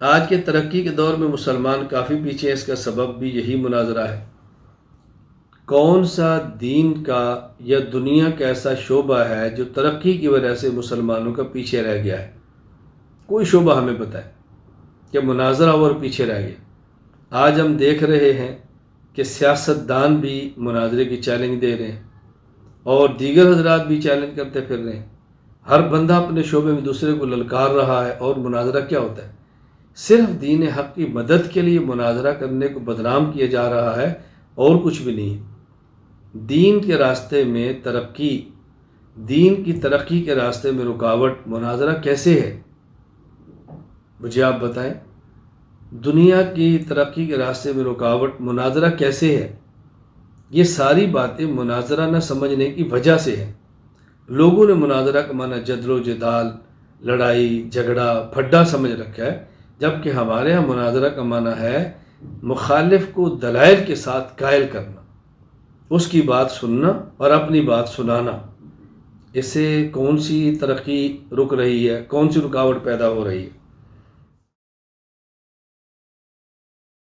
آج کے ترقی کے دور میں مسلمان کافی پیچھے ہیں، اس کا سبب بھی یہی مناظرہ ہے۔ کون سا دین کا یا دنیا کا ایسا شعبہ ہے جو ترقی کی وجہ سے مسلمانوں کا پیچھے رہ گیا ہے؟ کوئی شعبہ ہمیں بتائے کہ مناظرہ اور پیچھے رہ گیا۔ آج ہم دیکھ رہے ہیں کہ سیاستدان بھی مناظرے کی چیلنج دے رہے ہیں اور دیگر حضرات بھی چیلنج کرتے پھر رہے ہیں۔ ہر بندہ اپنے شعبے میں دوسرے کو للکار رہا ہے، اور مناظرہ کیا ہوتا ہے؟ صرف دین حق کی مدد کے لیے مناظرہ کرنے کو بدنام کیا جا رہا ہے، اور کچھ بھی نہیں ہے۔ دین کے راستے میں ترقی، دین کی ترقی کے راستے میں رکاوٹ مناظرہ کیسے ہے؟ مجھے آپ بتائیں، دنیا کی ترقی کے راستے میں رکاوٹ مناظرہ کیسے ہے؟ یہ ساری باتیں مناظرہ نہ سمجھنے کی وجہ سے ہیں۔ لوگوں نے مناظرہ کا معنی جدل و جدال، لڑائی جھگڑا پھڈا سمجھ رکھا ہے، جبکہ ہمارے ہاں مناظرہ کا معنی ہے مخالف کو دلائل کے ساتھ قائل کرنا، اس کی بات سننا اور اپنی بات سنانا۔ اس سے کون سی ترقی رک رہی ہے، کون سی رکاوٹ پیدا ہو رہی ہے؟